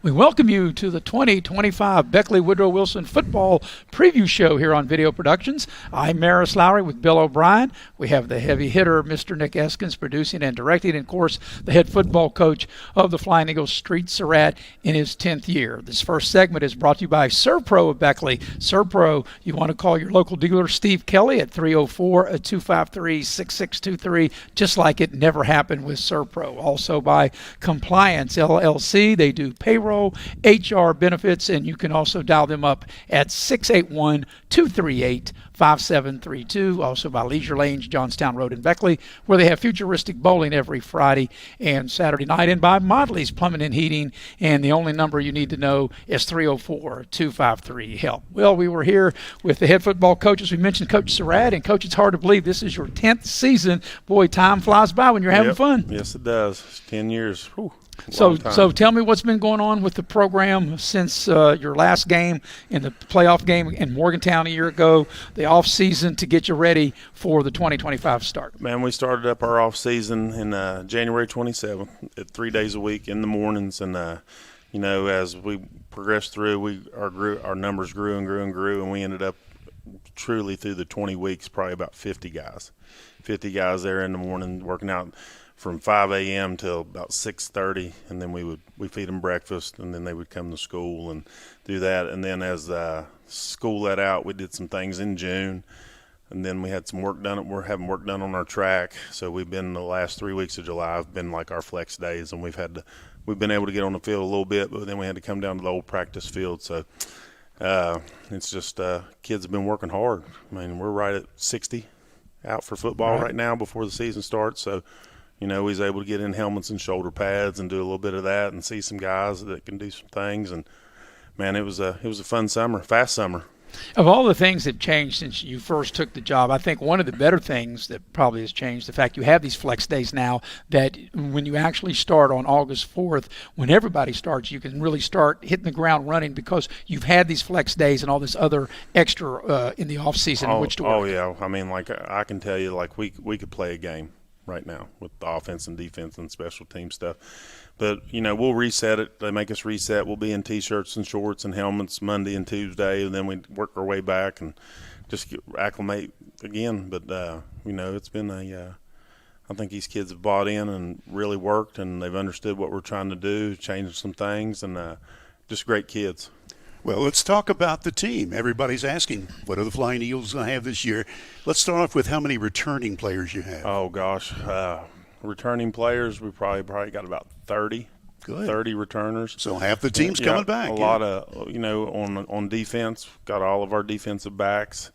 We welcome you to the 2025 Beckley Woodrow Wilson Football Preview Show here on Video Productions. I'm Maris Lowry with Bill O'Brien. We have the heavy hitter, Mr. Nick Eskins, producing and directing, and, of course, the head football coach of the Flying Eagles, Street Sarrett, in his 10th year. This first segment is brought to you by Serpro of Beckley. Serpro, you want to call your local dealer, Steve Kelly, at 304-253-6623, just like it never happened with Serpro. Also by Compliance LLC. They do payroll, HR benefits, and you can also dial them up at 681-238-5732. Also by Leisure Lanes, Johnstown Road in Beckley, where they have futuristic bowling every Friday and Saturday night. And by Modley's Plumbing and Heating, and the only number you need to know is 304-253-HELP. Well, we were here with the head football coach, as we mentioned, Coach Sarrett. And, Coach, it's hard to believe this is your 10th season. Boy, time flies by when you're having fun. Yes, it does. It's 10 years. Whew. So tell me what's been going on with the program since your last game in the playoff game in Morgantown a year ago, the off season to get you ready for the 2025 start. Man, we started up our off season in January 27th at 3 days a week in the mornings, and as we progressed through, our numbers grew and grew and grew, and we ended up truly through the 20 weeks probably about 50 guys there in the morning working out from 5 a.m. till about 6:30, and then we feed them breakfast, and then they would come to school and do that. And then as school let out, we did some things in June, and then we had some work done. We're having work done on our track, so we've been the last 3 weeks of July have been like our flex days, and we've been able to get on the field a little bit, but then we had to come down to the old practice field. So it's just kids have been working hard. I mean, we're right at 60 out for football right now before the season starts, so. He's able to get in helmets and shoulder pads and do a little bit of that and see some guys that can do some things. And, man, it was a fun summer, fast summer. Of all the things that changed since you first took the job, I think one of the better things that probably has changed, the fact you have these flex days now, that when you actually start on August 4th, when everybody starts, you can really start hitting the ground running because you've had these flex days and all this other extra in the off season in which to work. Oh, yeah. I mean, like I can tell you, like we could play a game right now with the offense and defense and special team stuff. But, we'll reset it. They make us reset. We'll be in T-shirts and shorts and helmets Monday and Tuesday, and then we work our way back and just acclimate again. But, it's been I think these kids have bought in and really worked, and they've understood what we're trying to do, changed some things, and just great kids. Well, let's talk about the team. Everybody's asking, what are the Flying Eagles going to have this year? Let's start off with how many returning players you have. Oh, gosh. Returning players, we probably got about 30. Good. 30 returners. So half the team's coming back. A lot of, on defense, got all of our defensive backs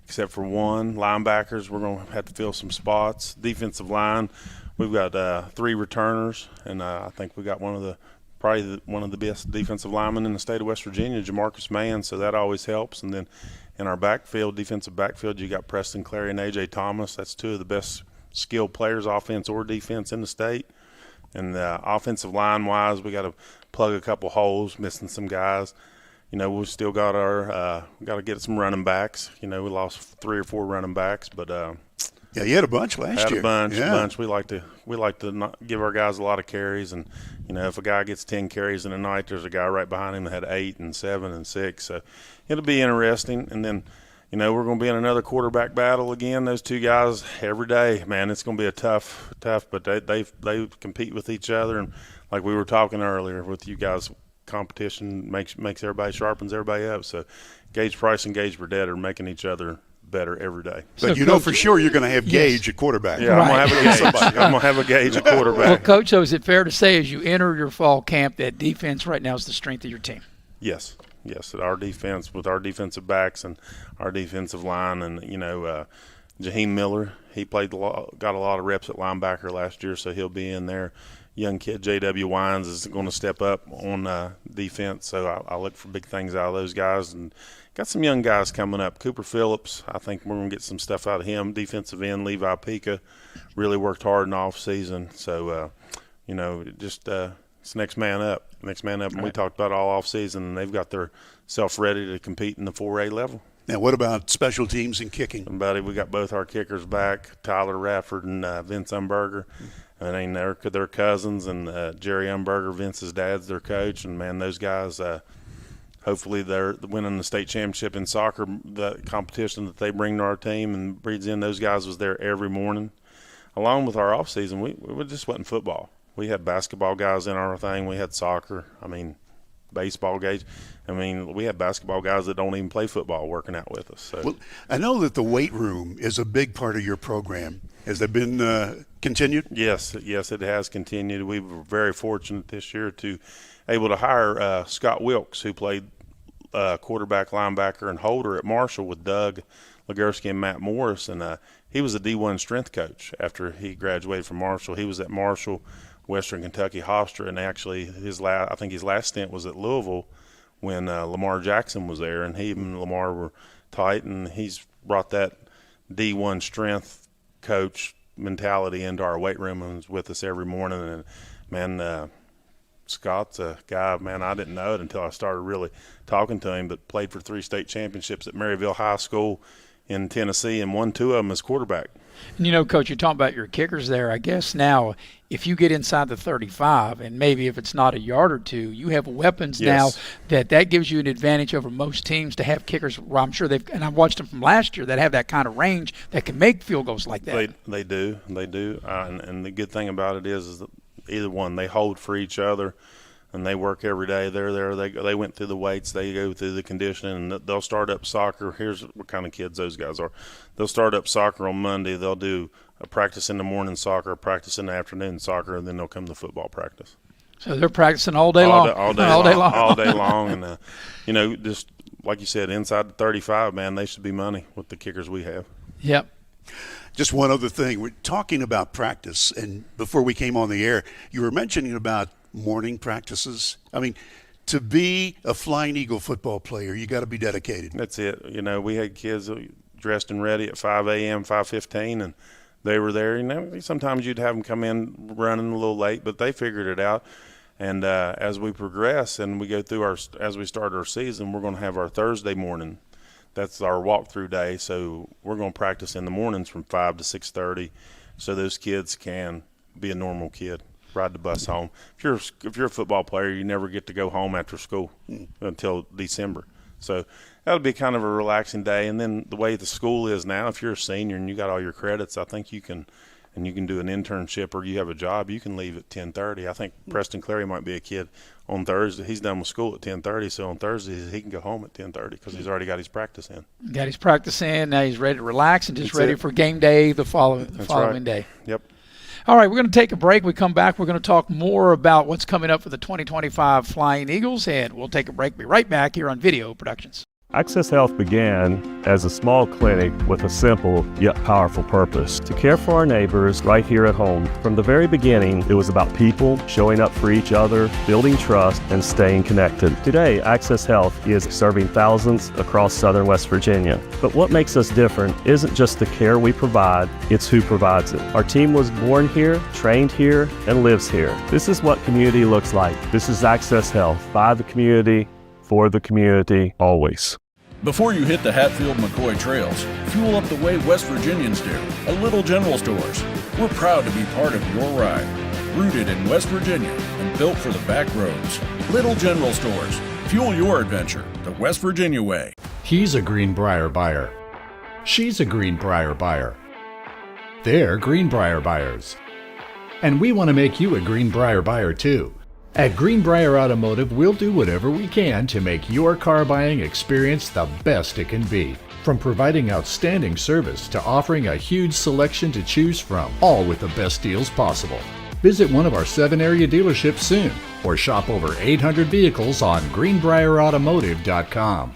except for one. Linebackers, we're going to have to fill some spots. Defensive line, we've got 3 returners, and I think we got one of the best defensive linemen in the state of West Virginia, Jamarcus Mann, so that always helps. And then in our defensive backfield, you got Preston Clary and A.J. Thomas. That's 2 of the best skilled players, offense or defense, in the state. And offensive line-wise, we got to plug a couple holes, missing some guys. We still got got to get some running backs. We lost 3 or 4 running backs, but yeah, you had a bunch last year. A bunch. We like to not give our guys a lot of carries, and if a guy gets 10 carries in a night, there's a guy right behind him that had 8 and 7 and 6. So it'll be interesting. And then, we're going to be in another quarterback battle again. Those 2 guys every day, man. It's going to be a tough. But they compete with each other, and like we were talking earlier with you guys, competition makes everybody, sharpens everybody up. So Gage Price and Gage Burdett are making each other better every day. But so for sure you're going to have Gage at quarterback. Yeah, right. I'm going to have a Gage at quarterback. Well, Coach, so is it fair to say as you enter your fall camp that defense right now is the strength of your team? Yes, our defense with our defensive backs and our defensive line, and Jaheim Miller, he got a lot of reps at linebacker last year, so he'll be in there. Young kid J.W. Wines is going to step up on defense, so I look for big things out of those guys. And got some young guys coming up. Cooper Phillips, I think we're going to get some stuff out of him. Defensive end, Levi Pika, really worked hard in the offseason. So, it's next man up. And right. We talked about all offseason, and they've got their self ready to compete in the 4A level. Now, what about special teams and kicking? We got both our kickers back, Tyler Radford and Vince Umberger. I mean, they're cousins, and Jerry Umberger, Vince's dad's their coach, and man, those guys. Hopefully, they're winning the state championship in soccer. The competition that they bring to our team and breeds in. Those guys was there every morning, along with our off season. We just wasn't football. We had basketball guys in our thing. We had soccer. I mean, baseball guys. I mean, we have basketball guys that don't even play football working out with us. So. Well, I know that the weight room is a big part of your program. Has that been continued? Yes, it has continued. We were very fortunate this year to able to hire Scott Wilkes, who played quarterback, linebacker, and holder at Marshall with Doug Legursky and Matt Morris. And he was a D1 strength coach after he graduated from Marshall. He was at Marshall, Western Kentucky, Hofstra, and actually I think his last stint was at Louisville when Lamar Jackson was there, and he and Lamar were tight, and he's brought that D1 strength coach mentality into our weight room and is with us every morning. And man, Scott's a guy, man, I didn't know it until I started really talking to him, but played for 3 state championships at Maryville High School in Tennessee and won 2 of them as quarterback. And you know, Coach, you're talking about your kickers there. I guess now if you get inside the 35, and maybe if it's not a yard or two, you have weapons Yes. now that gives you an advantage over most teams to have kickers. Well, I'm sure and I've watched them from last year that have that kind of range that can make field goals like that. They do. And the good thing about it is that either one, they hold for each other, and they work every day. They're there. They went through the weights. They go through the conditioning, and they'll start up soccer. Here's what kind of kids those guys are. They'll start up soccer on Monday. They'll do a practice in the morning soccer, a practice in the afternoon soccer, and then they'll come to football practice. So they're practicing all day long. All day long. And, you know, just like you said, inside the 35, man, they should be money with the kickers we have. Yep. Just one other thing. We're talking about practice, and before we came on the air, you were mentioning about morning practices. I mean, to be a Flying Eagle football player, you got to be dedicated. That's it. You know, we had kids dressed and ready at 5 a.m., 5:15, and they were there. You know, sometimes you'd have them come in running a little late, but they figured it out. And as we progress and we go through as we start our season, we're going to have our Thursday morning. That's our walkthrough day. So we're going to practice in the mornings from 5 to 6:30, so those kids can be a normal kid. Ride the bus home. If you're a football player, you never get to go home after school until December. So that'll be kind of a relaxing day. And then the way the school is now, if you're a senior and you got all your credits, I think you can do an internship or you have a job, you can leave at 10:30. I think Preston Clary might be a kid on Thursday. He's done with school at 10:30, so on Thursdays he can go home at 10:30 because he's already got his practice in. Got his practice in. Now he's ready to relax and just ready for game day the following day. Yep. All right, we're going to take a break. We come back. We're going to talk more about what's coming up for the 2025 Flying Eagles, and we'll take a break. Be right back here on Video Productions. Access Health began as a small clinic with a simple yet powerful purpose: to care for our neighbors right here at home. From the very beginning, it was about people showing up for each other, building trust, and staying connected. Today, Access Health is serving thousands across southern West Virginia. But what makes us different isn't just the care we provide, it's who provides it. Our team was born here, trained here, and lives here. This is what community looks like. This is Access Health, by the community, for the community, always. Before you hit the Hatfield-McCoy trails, fuel up the way West Virginians do, at Little General Stores. We're proud to be part of your ride. Rooted in West Virginia and built for the back roads. Little General Stores. Fuel your adventure the West Virginia way. He's a Greenbrier buyer. She's a Greenbrier buyer. They're Greenbrier buyers. And we want to make you a Greenbrier buyer too. At Greenbrier Automotive, we'll do whatever we can to make your car buying experience the best it can be. From providing outstanding service to offering a huge selection to choose from, all with the best deals possible. Visit one of our 7 area dealerships soon, or shop over 800 vehicles on greenbrierautomotive.com.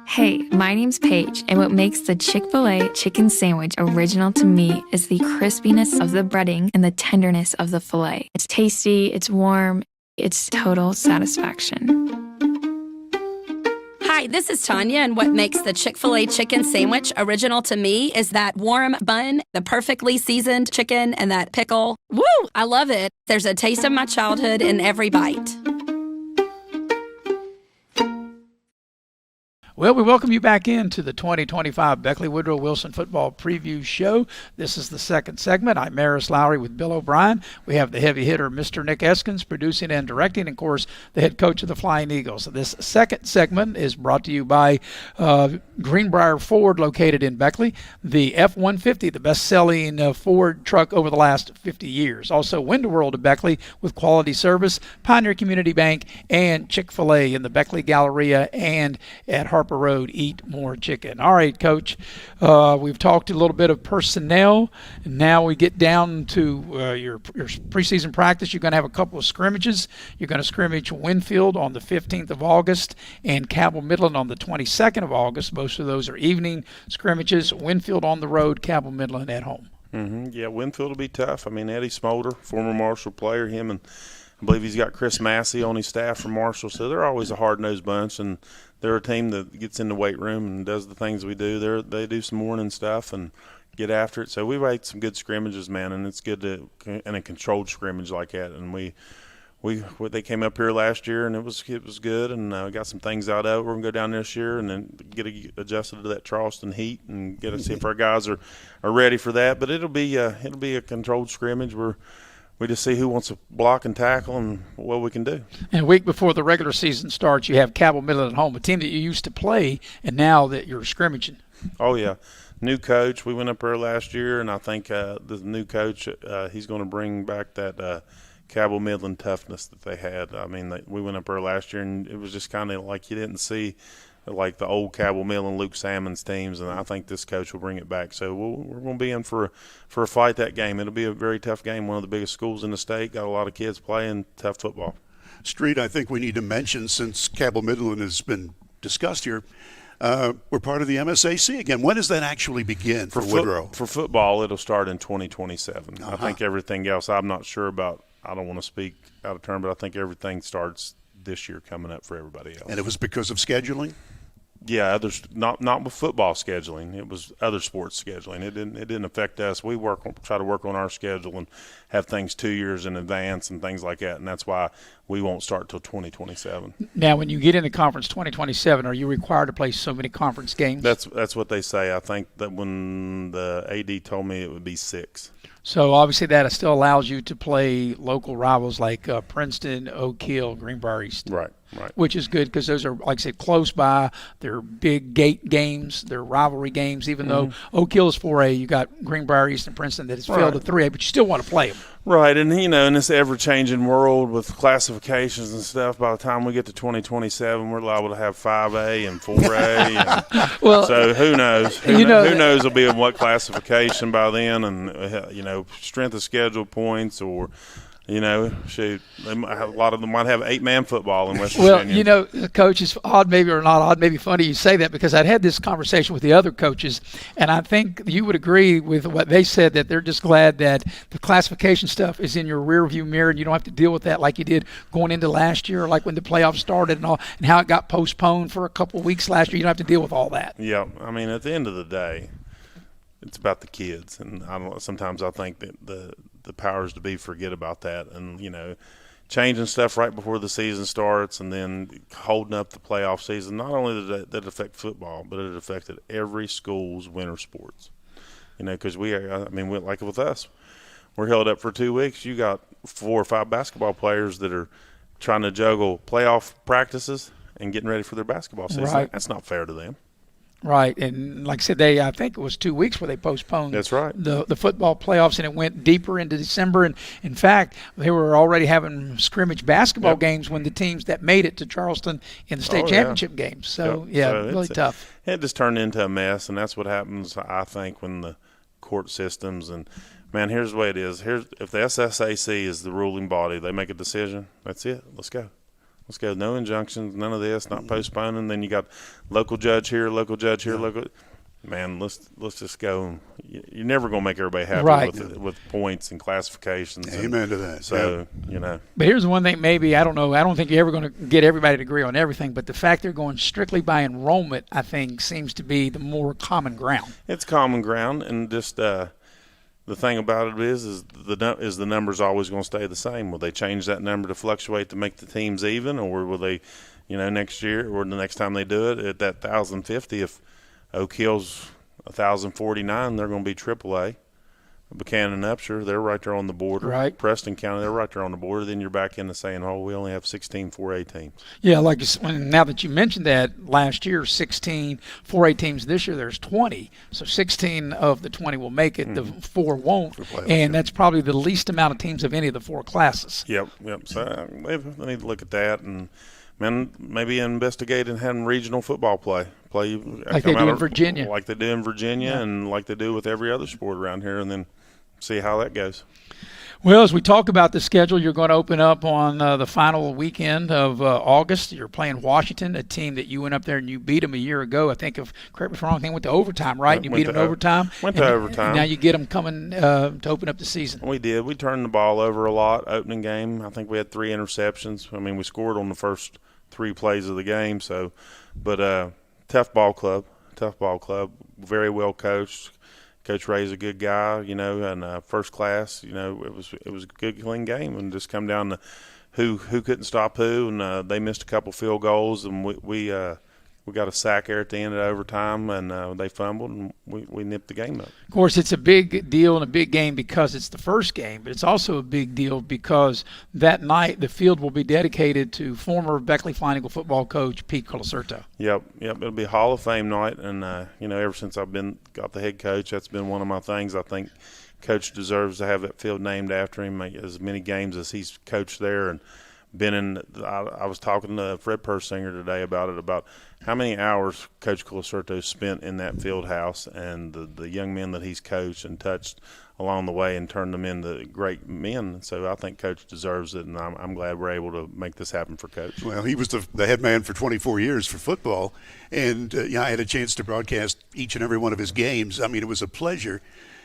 Hey, my name's Paige, and what makes the Chick-fil-A chicken sandwich original to me is the crispiness of the breading and the tenderness of the filet. It's tasty, it's warm, it's total satisfaction. Hi, this is Tanya, and what makes the Chick-fil-A chicken sandwich original to me is that warm bun, the perfectly seasoned chicken, and that pickle. Woo! I love it. There's a taste of my childhood in every bite. Well, we welcome you back into the 2025 Beckley Woodrow Wilson Football Preview Show. This is the second segment. I'm Maris Lowry with Bill O'Brien. We have the heavy hitter, Mr. Nick Eskins, producing and directing, and, of course, the head coach of the Flying Eagles. This second segment is brought to you by Greenbrier Ford, located in Beckley, the F-150, the best-selling Ford truck over the last 50 years. Also, Window World of Beckley with quality service, Pioneer Community Bank, and Chick-fil-A in the Beckley Galleria and at Harper Road. Eat more chicken. All right, Coach. We've talked a little bit of personnel, and now we get down to your preseason practice. You're going to have a couple of scrimmages. You're going to scrimmage Winfield on the 15th of August and Cabell Midland on the 22nd of August. Most of those are evening scrimmages. Winfield on the road, Cabell Midland at home. Yeah, Winfield will be tough. I mean, Eddie Smolder, former Marshall player, him and I believe he's got Chris Massey on his staff from Marshall, so they're always a hard-nosed bunch, and they're a team that gets in the weight room and does the things we do. They do some morning stuff and get after it. So we've had some good scrimmages, man, and it's good to in a controlled scrimmage like that. And they came up here last year, and it was good, and got some things out of it. We're gonna go down this year and then get adjusted to that Charleston heat and get to see if our guys are ready for that. But it'll be a controlled scrimmage. We just see who wants to block and tackle and what we can do. And a week before the regular season starts, you have Cabell Midland at home, a team that you used to play, and now that you're scrimmaging. Oh, yeah. New coach. We went up there last year, and I think the new coach, he's going to bring back that Cabell Midland toughness that they had. I mean, we went up there last year, and it was just kind of like you didn't see like the old Cabell Midland, Luke Salmon's teams, and I think this coach will bring it back. So we're going to be in for a fight that game. It'll be a very tough game. One of the biggest schools in the state, got a lot of kids playing tough football. Street, I think we need to mention, since Cabell Midland has been discussed here, we're part of the MSAC again. When does that actually begin for Woodrow? For football, it'll start in 2027. I think everything else, I'm not sure about. I don't want to speak out of turn, but I think everything starts this year coming up for everybody else. And it was because of scheduling? Yeah, others not with football scheduling. It was other sports scheduling. It didn't affect us. We try to work on our schedule and have things 2 years in advance and things like that, and that's why we won't start till 2027. Now, when you get into conference 2027, are you required to play so many conference games? That's what they say. I think that when the AD told me it would be 6. So obviously that still allows you to play local rivals like Princeton, Oak Hill, Greenbrier East. Right. Which is good because those are, like I said, close by. They're big gate games. They're rivalry games. Even though Oak Hill is 4A, you got Greenbrier East and Princeton that is filled to 3A, but you still want to play them. Right, and in this ever-changing world with classifications and stuff, by the time we get to 2027, we're liable to have 5A and 4A. And so who knows? Who knows will be in what classification by then, and strength of schedule points or. Shoot, a lot of them might have 8-man football in West Virginia. Well, Coach, it's odd maybe or not odd, maybe funny you say that, because I'd had this conversation with the other coaches, and I think you would agree with what they said, that they're just glad that the classification stuff is in your rearview mirror and you don't have to deal with that like you did going into last year, like when the playoffs started and all, and how it got postponed for a couple of weeks last year. You don't have to deal with all that. Yeah, I mean, at the end of the day, it's about the kids, and sometimes I think that the powers to be forget about that, and changing stuff right before the season starts and then holding up the playoff season. Not only did that affect football, but it affected every school's winter sports. Because like with us, we're held up for 2 weeks. You got 4 or 5 basketball players that are trying to juggle playoff practices and getting ready for their basketball season. Right. That's not fair to them. Right, and like I said, I think it was 2 weeks where they postponed That's right. the football playoffs, and it went deeper into December. And in fact, they were already having scrimmage basketball games when the teams that made it to Charleston in the state championship games. So, really tough. It just turned into a mess, and that's what happens, I think, when the court systems and man, here's the way it is. If the SSAC is the ruling body, they make a decision. That's it. Let's go. Let's go. No injunctions, none of this, not postponing. Then you got local judge here, local. Man, let's just go. You're never going to make everybody happy with points and classifications. Amen to that. So, But here's the one thing maybe, I don't know, I don't think you're ever going to get everybody to agree on everything, but the fact they're going strictly by enrollment, I think, seems to be the more common ground. It's common ground, and just the thing about it is the number's always going to stay the same. Will they change that number to fluctuate to make the teams even, or will they next year or the next time they do it at that 1,050, if Oak Hill's 1,049, they're going to be AAA. Buchanan and Upshur, they're right there on the border. Right. Preston County, they're right there on the border. Then you're back into saying, oh, we only have 16 4A teams. Yeah, like now that you mentioned that, last year 16 4A teams. This year there's 20. So 16 of the 20 will make it. The 4 won't. And that's probably the least amount of teams of any of the 4 classes. Yep. So they need to look at that and maybe investigate and having regional football play like they do in Virginia. Like they do in Virginia and like they do with every other sport around here, and then see how that goes. Well, as we talk about the schedule, you're going to open up on the final weekend of August. You're playing Washington, a team that you went up there and you beat them a year ago. I think, correct me if I'm wrong, they went to overtime, right? You beat them in overtime? Went to overtime. And now you get them coming to open up the season. We did. We turned the ball over a lot opening game. I think we had 3 interceptions. I mean, we scored on the first 3 plays of the game. But tough ball club, very well coached. Coach Ray's a good guy, and first class. It was a good, clean game, and just come down to who couldn't stop who, and they missed a couple field goals, and we got a sack there at the end of overtime, and they fumbled, and we nipped the game up. Of course, it's a big deal and a big game because it's the first game, but it's also a big deal because that night the field will be dedicated to former Beckley Flying Eagle football coach Pete Colasurto. Yep. It'll be a Hall of Fame night, and ever since I've got the head coach, that's been one of my things. I think Coach deserves to have that field named after him. As many games as he's coached there, and been in. I was talking to Fred Persinger today about how many hours Coach Colasurto spent in that field house, and the young men that he's coached and touched along the way and turned them into great men. So I think Coach deserves it, and I'm glad we're able to make this happen for Coach. Well, he was the head man for 24 years for football, and I had a chance to broadcast each and every one of his games. I mean, it was a pleasure.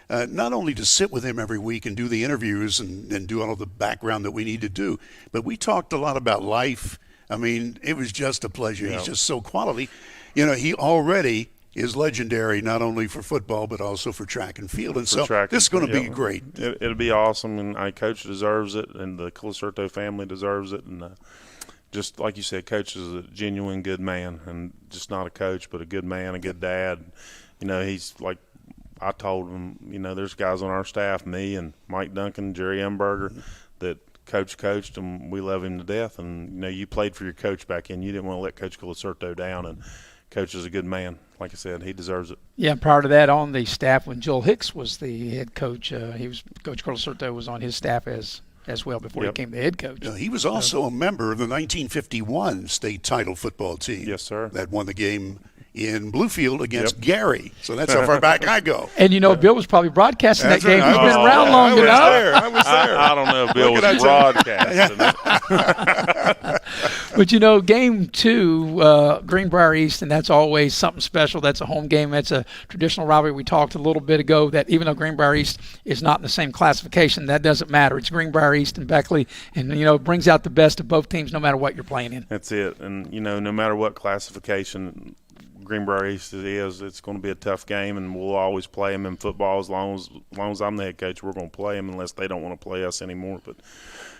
Not only to sit with him every week and do the interviews and do all of the background that we need to do, but we talked a lot about life. I mean, it was just a pleasure. He's just so quality. He already is legendary not only for football but also for track and field. And so this is going to be great. It'll be awesome, and Coach deserves it, and the Colasurto family deserves it. And just like you said, Coach is a genuine good man, and just not a coach but a good man, a good dad. He's like – I told him, there's guys on our staff, me and Mike Duncan, Jerry Umberger, that Coach coached, and we love him to death. And, you played for your coach back in. You didn't want to let Coach Colasurto down, and Coach is a good man. Like I said, he deserves it. Yeah, prior to that, on the staff when Joel Hicks was the head coach, Coach Colasurto was on his staff as well before he became the head coach. He was also a member of the 1951 state title football team. Yes, sir. That won the game in Bluefield against Gary. So that's how far back I go. And Bill was probably broadcasting that game. He's been around long enough. I was there. I don't know if Bill was broadcasting it. But, game 2, Greenbrier East, and that's always something special. That's a home game. That's a traditional rivalry. We talked a little bit ago that even though Greenbrier East is not in the same classification, that doesn't matter. It's Greenbrier East and Beckley, and, it brings out the best of both teams no matter what you're playing in. That's it. And, no matter what classification Greenbrier East is, it's going to be a tough game, and we'll always play them in football as long as I'm the head coach. We're going to play them unless they don't want to play us anymore. But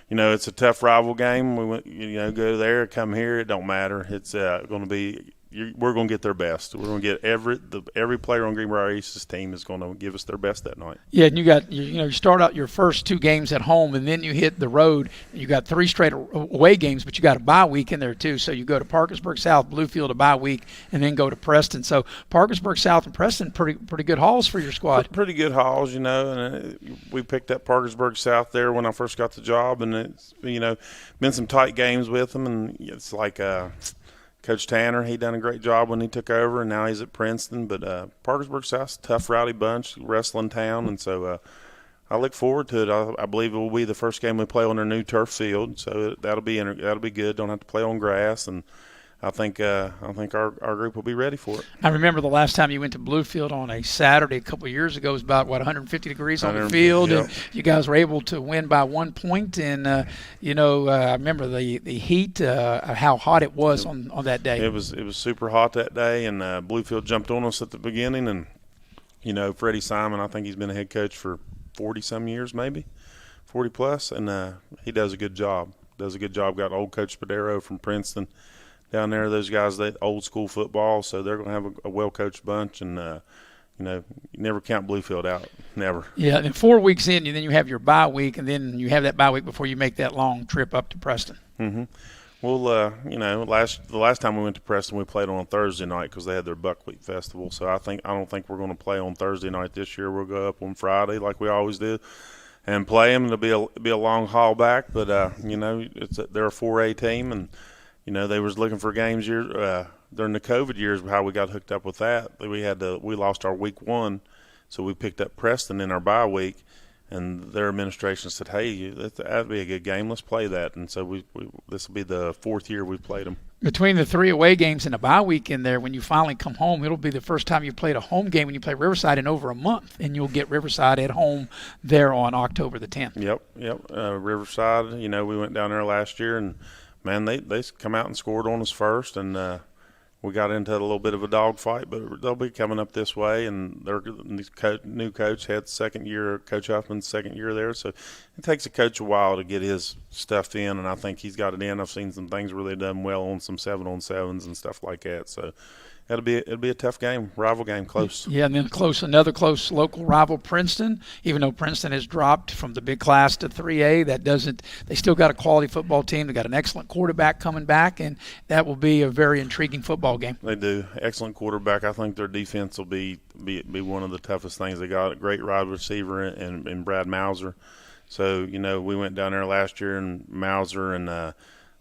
it's a tough rival game. We went, go there, come here. It don't matter. It's going to be. We're going to get their best. We're going to get every player on Greenbrier East's team is going to give us their best that night. Yeah, and you start out your first 2 games at home, and then you hit the road. You got 3 straight away games, but you got a bye week in there too. So you go to Parkersburg South, Bluefield a bye week, and then go to Preston. So Parkersburg South and Preston, pretty good hauls for your squad. Pretty good hauls, and we picked up Parkersburg South there when I first got the job, and it's been some tight games with them, and it's like. Coach Tanner, he done a great job when he took over, and now he's at Princeton. But Parkersburg South's a tough, rowdy bunch, wrestling town, and so I look forward to it. I believe it will be the first game we play on their new turf field, so that'll be good. Don't have to play on grass, and I think our group will be ready for it. I remember the last time you went to Bluefield on a Saturday a couple of years ago. It was about 150 degrees on the field, and you guys were able to win by 1 point. And I remember the heat, how hot it was on that day. It was super hot that day, and Bluefield jumped on us at the beginning. And Freddie Simon, I think he's been a head coach for 40-some years, maybe 40 plus, and he does a good job. Got old Coach Spadero from Princeton down there. Those guys, they old school football, so they're going to have a well-coached bunch, and you never count Bluefield out, never. Yeah, and 4 weeks in, then you have your bye week, and then you have that bye week before you make that long trip up to Preston. Mm-hmm. Well, the last time we went to Preston, we played on a Thursday night because they had their Buckwheat Festival. So I don't think we're going to play on Thursday night this year. We'll go up on Friday like we always did and play them. It'll be a long haul back, but they're a 4A team, and they was looking for games during the COVID years. How we got hooked up with that, we lost our week 1, so we picked up Preston in our bye week. And their administration said, "Hey, that'd be a good game. Let's play that." And so this will be the 4th year we've played them. Between the 3 away games and a bye week in there, when you finally come home, it'll be the first time you played a home game when you play Riverside in over a month, and you'll get Riverside at home there on October the 10th. Yep. Riverside, we went down there last year, and man, they come out and scored on us first, and we got into a little bit of a dogfight, but they'll be coming up this way, and their new coach had Coach Huffman's second year there, so it takes a coach a while to get his stuff in, and I think he's got it in. I've seen some things where they've done well on some 7-on-7s and stuff like that, so it'll be a tough game, rival game, close. Yeah, and then another close local rival, Princeton. Even though Princeton has dropped from the big class to 3A, they still got a quality football team. They got an excellent quarterback coming back, and that will be a very intriguing football game. They do. Excellent quarterback. I think their defense will be one of the toughest things. They got a great wide receiver in Brad Mauser. So, we went down there last year, and Mauser and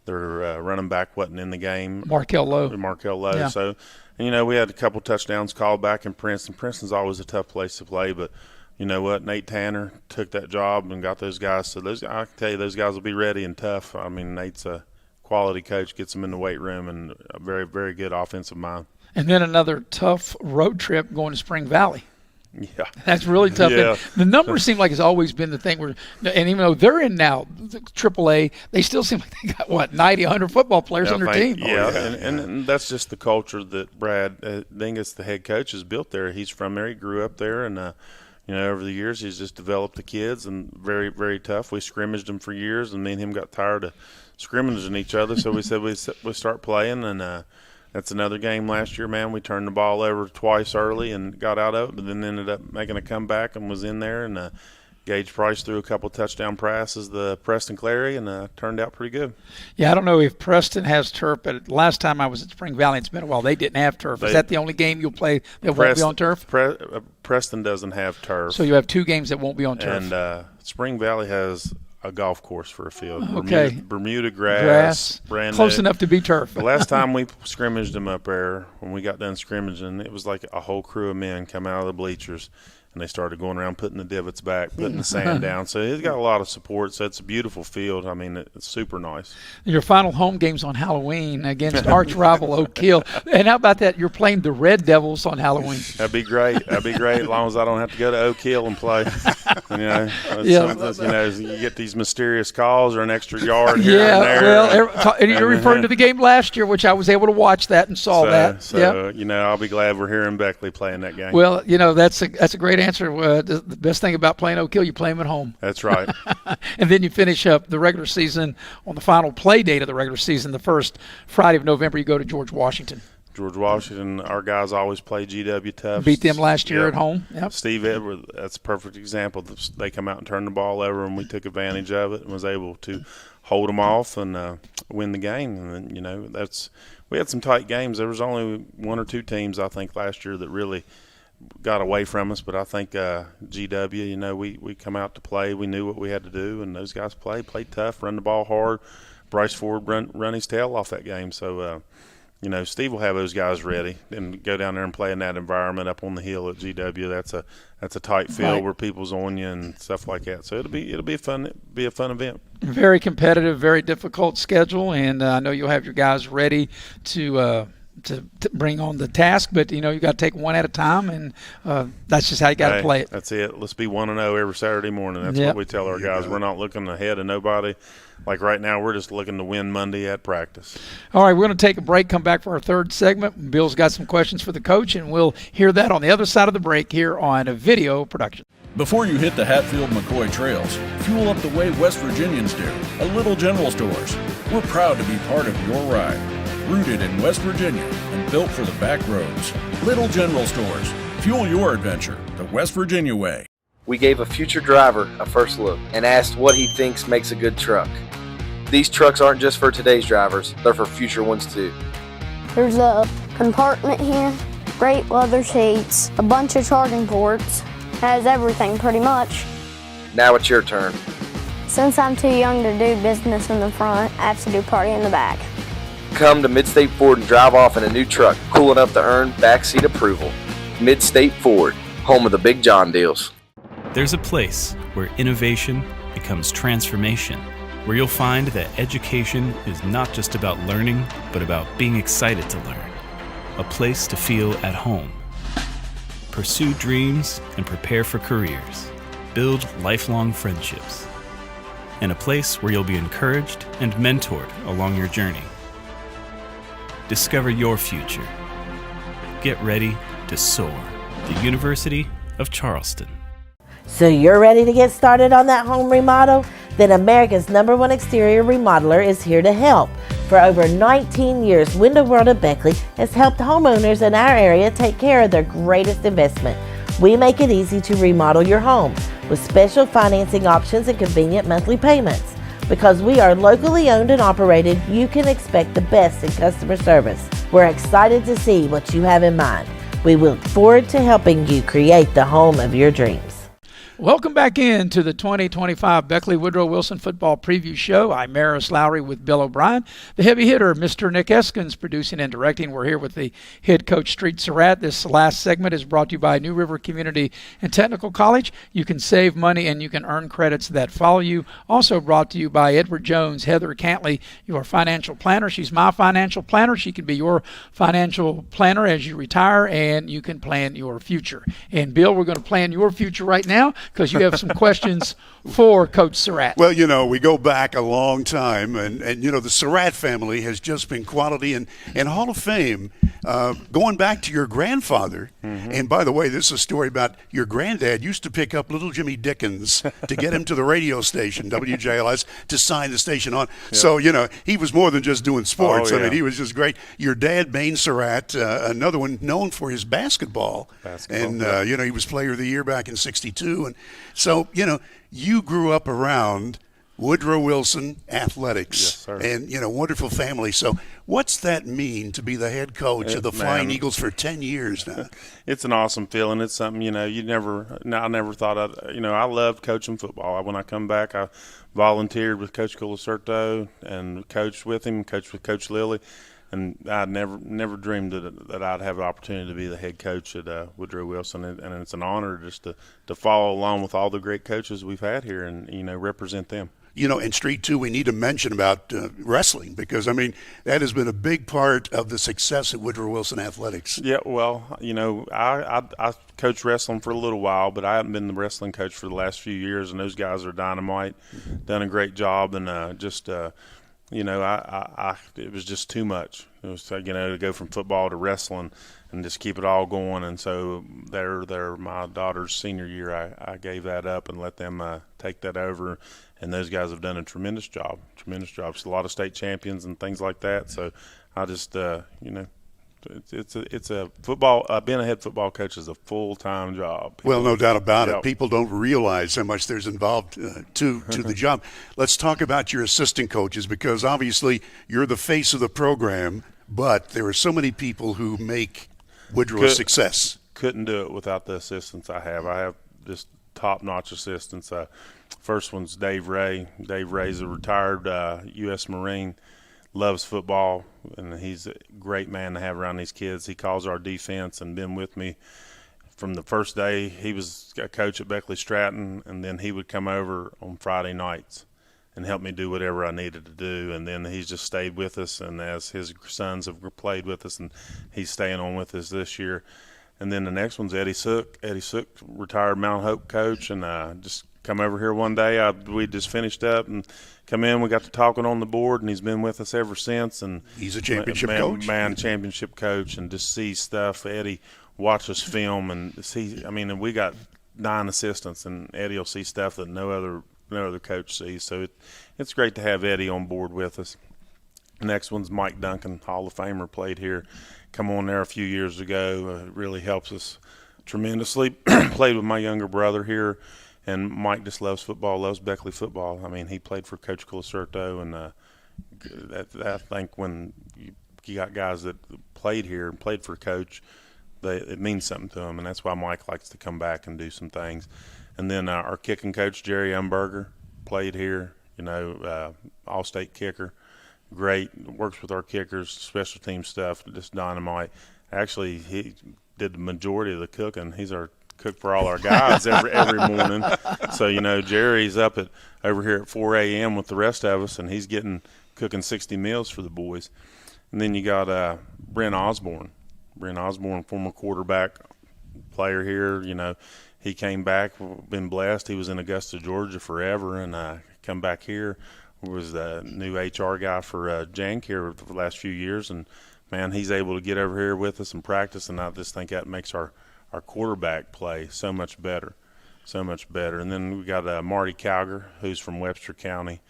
their running back wasn't in the game. Markel Lowe. Yeah. So, we had a couple touchdowns called back in Princeton. Princeton's always a tough place to play, but you know what? Nate Tanner took that job and got those guys. So I can tell you, those guys will be ready and tough. I mean, Nate's a quality coach, gets them in the weight room, and a very, very good offensive mind. And then another tough road trip going to Spring Valley. Yeah. That's really tough. Yeah. The numbers seem like it's always been the thing where, and even though they're in now AAA, they still seem like they got, 90, 100 football players on their team. Yeah, and that's just the culture that Brad Dingus, the head coach, has built there. He's from there. He grew up there, and, over the years he's just developed the kids, and very, very tough. We scrimmaged them for years, and me and him got tired of scrimmaging each other, so we said we start playing, and that's another game last year, man. We turned the ball over twice early and got out of it, but then ended up making a comeback and was in there. And Gage Price threw a couple touchdown passes to Preston Clary, and turned out pretty good. Yeah, I don't know if Preston has turf, but last time I was at Spring Valley, it's been a while, they didn't have turf. Is that the only game you'll play that won't be on turf? Preston doesn't have turf. So you have 2 games that won't be on turf. And Spring Valley has a golf course for a field. Okay. Bermuda grass. Brand close new. enough to be turf. The last time we scrimmaged them up there, when we got done scrimmaging, it was like a whole crew of men come out of the bleachers, and they started going around putting the divots back, putting the sand down. So it's got a lot of support. So it's a beautiful field. I mean, it's super nice. Your final home game's on Halloween against arch rival Oak Hill. And how about that? You're playing the Red Devils on Halloween. That'd be great. That'd be great as long as I don't have to go to Oak Hill and play. You get these mysterious calls or an extra yard here and there. Well, and you're referring to the game last year, which I was able to watch that and saw that. So, I'll be glad we're here in Beckley playing that game. Well, that's a great answer. The best thing about playing Oak Hill, you play them at home. That's right. And then you finish up the regular season on the final play date of the regular season, the first Friday of November. You go to George Washington. George Washington, our guys always play GW tough. Beat them last year at home. Yep. Steve Edwards, that's a perfect example. They come out and turn the ball over, and we took advantage of it and was able to hold them off and win the game. And then, we had some tight games. There was only 1 or 2 teams, I think, last year that really got away from us, but I think GW, we come out to play. We knew what we had to do, and those guys played tough, run the ball hard. Bryce Ford run his tail off that game. So, Steve will have those guys ready and go down there and play in that environment up on the hill at GW. That's a tight field where people's on you and stuff like that. So it'll be a fun event. Very competitive, very difficult schedule, and I know you'll have your guys ready to bring on the task, but you got to take one at a time, and that's just how you got to play it. That's it. Let's be 1-0 every Saturday morning. That's what we tell our guys. We're not looking ahead of nobody. Like right now, we're just looking to win Monday at practice. All right, we're going to take a break, come back for our third segment. Bill's got some questions for the coach, and we'll hear that on the other side of the break here on a video production. Before you hit the Hatfield-McCoy trails, fuel up the way West Virginians do, a Little General Stores. We're proud to be part of your ride. Rooted in West Virginia and built for the back roads. Little General Stores. Fuel your adventure the West Virginia way. We gave a future driver a first look and asked what he thinks makes a good truck. These trucks aren't just for today's drivers, they're for future ones too. There's a compartment here, great leather seats, a bunch of charging ports, has everything pretty much. Now it's your turn. Since I'm too young to do business in the front, I have to do party in the back. Come to Midstate Ford and drive off in a new truck, cool enough to earn backseat approval. Midstate Ford, home of the Big John deals. There's a place where innovation becomes transformation, where you'll find that education is not just about learning, but about being excited to learn. A place to feel at home. Pursue dreams and prepare for careers. Build lifelong friendships. And a place where you'll be encouraged and mentored along your journey. Discover your future. Get ready to soar. The University of Charleston. So you're ready to get started on that home remodel? Then America's #1 exterior remodeler is here to help. For over 19 years, Window World of Beckley has helped homeowners in our area take care of their greatest investment. We make it easy to remodel your home with special financing options and convenient monthly payments. Because we are locally owned and operated, you can expect the best in customer service. We're excited to see what you have in mind. We look forward to helping you create the home of your dreams. Welcome back into the 2025 Beckley Woodrow Wilson Football Preview Show. I'm Maris Lowry with Bill O'Brien. The heavy hitter, Mr. Nick Eskins, producing and directing. We're here with the head coach, Street Sarrett. This last segment is brought to you by New River Community and Technical College. You can save money and you can earn credits that follow you. Also brought to you by Edward Jones, Heather Cantley, your financial planner. She's my financial planner. She can be your financial planner as you retire, and you can plan your future. And Bill, we're going to plan your future right now, because you have some questions for Coach Sarrett. Well, we go back a long time, and the Sarrett family has just been quality and Hall of Fame, going back to your grandfather. Mm-hmm. And by the way, this is a story about your granddad used to pick up little Jimmy Dickens to get him to the radio station, WJLS, to sign the station on. Yep. So, he was more than just doing sports. Oh, yeah. I mean, he was just great. Your dad, Bain Sarrett, another one known for his basketball. And, he was player of the year back in '62. And so, you grew up around Woodrow Wilson athletics. Yes, sir. And, wonderful family. So what's that mean to be the head coach of the Flying Eagles for 10 years now? It's an awesome feeling. It's something, I never thought I loved coaching football. When I come back, I volunteered with Coach Colacerto and coached with him, coached with Coach Lilly. And I never dreamed that I'd have the opportunity to be the head coach at Woodrow Wilson, and it's an honor just to follow along with all the great coaches we've had here and represent them. In Street 2, we need to mention about wrestling, because that has been a big part of the success at Woodrow Wilson Athletics. Yeah, well, I coached wrestling for a little while, but I haven't been the wrestling coach for the last few years, and those guys are dynamite, done a great job, and it was just too much. It was, to go from football to wrestling and just keep it all going. And so my daughter's senior year, I gave that up and let them take that over. And those guys have done a tremendous job. It's a lot of state champions and things like that. So I just, it's a football. Being a head football coach is a full-time job. Well, no doubt about it. People don't realize how much there's involved to the job. Let's talk about your assistant coaches, because obviously you're the face of the program, but there are so many people who make Woodrow a success. Couldn't do it without the assistants I have. I have just top-notch assistants. First one's Dave Ray. Dave Ray's a retired U.S. Marine. Loves football, and he's a great man to have around these kids. He calls our defense and been with me from the first day. He was a coach at Beckley Stratton, and then he would come over on Friday nights and help me do whatever I needed to do. And then he's just stayed with us, and as his sons have played with us, and he's staying on with us this year. And then the next one's Eddie Sook. Eddie Sook, retired Mount Hope coach, and just come over here one day. We just finished up and come in. We got to talking on the board, and he's been with us ever since. And he's a championship coach. Championship coach, and just see stuff. Eddie watch us film and see. And we got 9 assistants, and Eddie will see stuff that no other coach sees. So it's great to have Eddie on board with us. Next one's Mike Duncan, Hall of Famer, played here. Come on there a few years ago. Really helps us tremendously. Played with my younger brother here, and Mike just loves football, loves Beckley football. I mean, he played for Coach Colacerto, and I think when you got guys that played here and played for Coach, it means something to them, and that's why Mike likes to come back and do some things. And then our kicking coach, Jerry Umberger, played here, all-state kicker. Great, works with our kickers, special team stuff, just dynamite. Actually, he did the majority of the cooking. He's our cook for all our guys every morning. So, Jerry's up over here at 4 a.m. with the rest of us, and he's cooking 60 meals for the boys. And then you got Brent Osborne. Brent Osborne, former quarterback player here. He came back, been blessed. He was in Augusta, Georgia forever, and come back here. Was the new HR guy for Jank here for the last few years, and man, he's able to get over here with us and practice, and I just think that makes our quarterback play so much better. And then we got Marty Calger, who's from Webster County,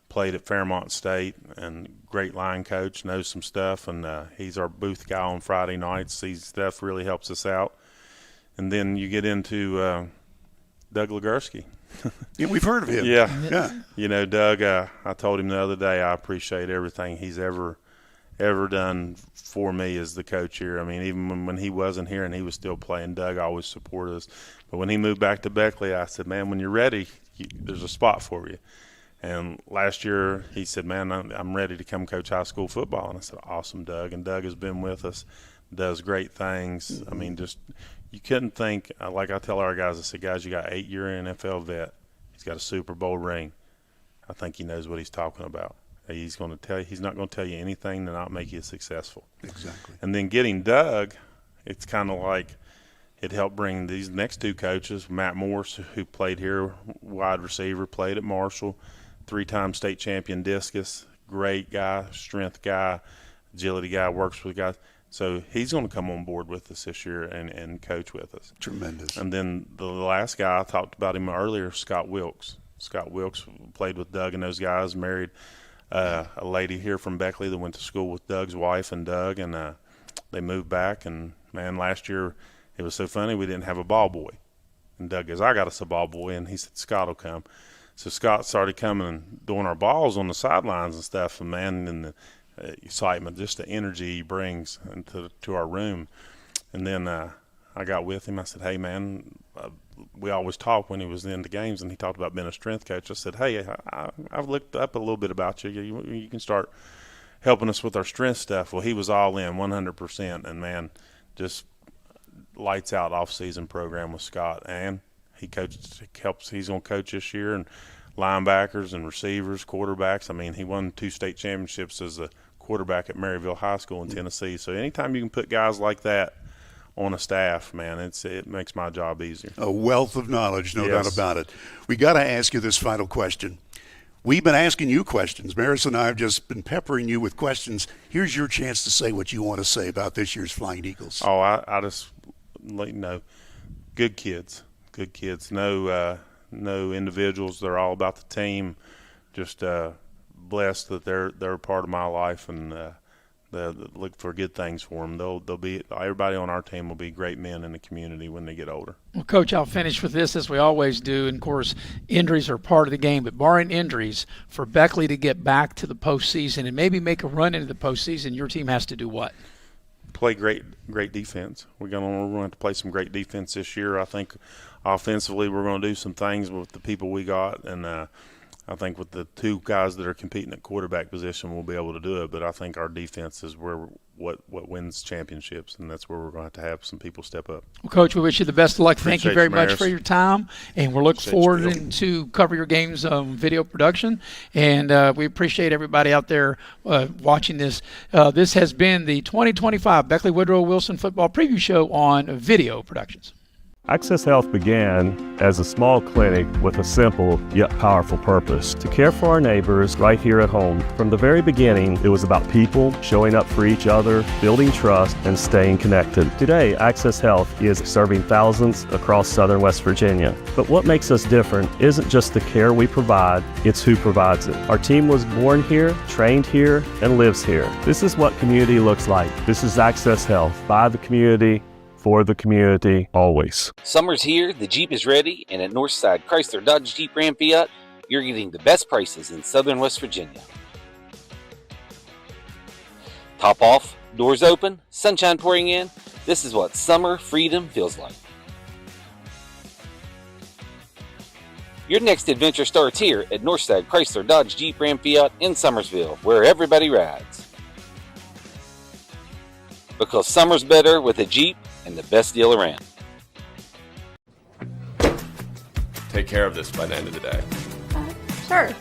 played at Fairmont State, and great line coach, knows some stuff, and he's our booth guy on Friday nights. His stuff really helps us out. And then you get into Doug Legursky. Yeah, we've heard of him. Yeah. Doug, I told him the other day I appreciate everything he's ever done for me as the coach here. I mean, even when he wasn't here and he was still playing, Doug always supported us. But when he moved back to Beckley, I said, man, when you're ready, there's a spot for you. And last year he said, man, I'm ready to come coach high school football. And I said, awesome, Doug. And Doug has been with us, does great things. I mean, just you couldn't think, like I tell our guys, I said, guys, you got 8-year NFL vet. He's got a Super Bowl ring. I think he knows what he's talking about. He's not going to tell you anything to not make you successful. Exactly. And then getting Doug, it's kind of like it helped bring these next two coaches, Matt Morse, who played here, wide receiver, played at Marshall, 3-time state champion discus, great guy, strength guy, agility guy, works with guys. So he's going to come on board with us this year and coach with us. Tremendous. And then the last guy, I talked about him earlier, Scott Wilkes. Scott Wilkes played with Doug and those guys, married a lady here from Beckley that went to school with Doug's wife and Doug, and they moved back. And, man, last year it was so funny we didn't have a ball boy. And Doug goes, I got us a ball boy, and he said, Scott will come. So Scott started coming and doing our balls on the sidelines and stuff, and, man, and the excitement, just the energy he brings to our room. And then I got with him. I said, hey, man, we always talk when he was in the games, and he talked about being a strength coach. I said, hey, I've looked up a little bit about you. You can start helping us with our strength stuff. Well, he was all in 100%, and, man, just lights out off-season program with Scott. And he's going to coach this year, and linebackers and receivers, quarterbacks. I mean, he won 2 state championships as a quarterback at Maryville High School in Tennessee. So anytime you can put guys like that on a staff, man, it makes my job easier. A wealth of knowledge, no doubt about it. We got to ask you this final question. We've been asking you questions. Maris and I have just been peppering you with questions. Here's your chance to say what you want to say about this year's Flying Eagles. Oh, I just let you know, good kids. No individuals. They're all about the team. Just blessed that they're a part of my life, and look for good things for them. They'll be, everybody on our team will be great men in the community when they get older. Well, Coach, I'll finish with this as we always do. And of course, injuries are part of the game, but barring injuries, for Beckley to get back to the postseason and maybe make a run into the postseason, your team has to do what? Play great defense. We're going to have to play some great defense this year. I think offensively we're going to do some things with the people we got, and I think with the 2 guys that are competing at quarterback position, we'll be able to do it. But I think our defense is what wins championships, and that's where we're going to have some people step up. Well, Coach, we wish you the best of luck. Thank you very much for your time, and we'll look forward to cover your games video production. And we appreciate everybody out there watching this. This has been the 2025 Beckley Woodrow Wilson Football Preview Show on Video Productions. Access Health began as a small clinic with a simple yet powerful purpose: to care for our neighbors right here at home. From the very beginning, it was about people showing up for each other, building trust, and staying connected. Today, Access Health is serving thousands across southern West Virginia. But what makes us different isn't just the care we provide, it's who provides it. Our team was born here, trained here, and lives here. This is what community looks like. This is Access Health, by the community, for the community, always. Summer's here, the Jeep is ready, and at Northside Chrysler Dodge Jeep Ram Fiat, you're getting the best prices in southern West Virginia. Top off, doors open, sunshine pouring in. This is what summer freedom feels like. Your next adventure starts here at Northside Chrysler Dodge Jeep Ram Fiat in Summersville, where everybody rides. Because summer's better with a Jeep and the best deal around. Take care of this by the end of the day. Sure.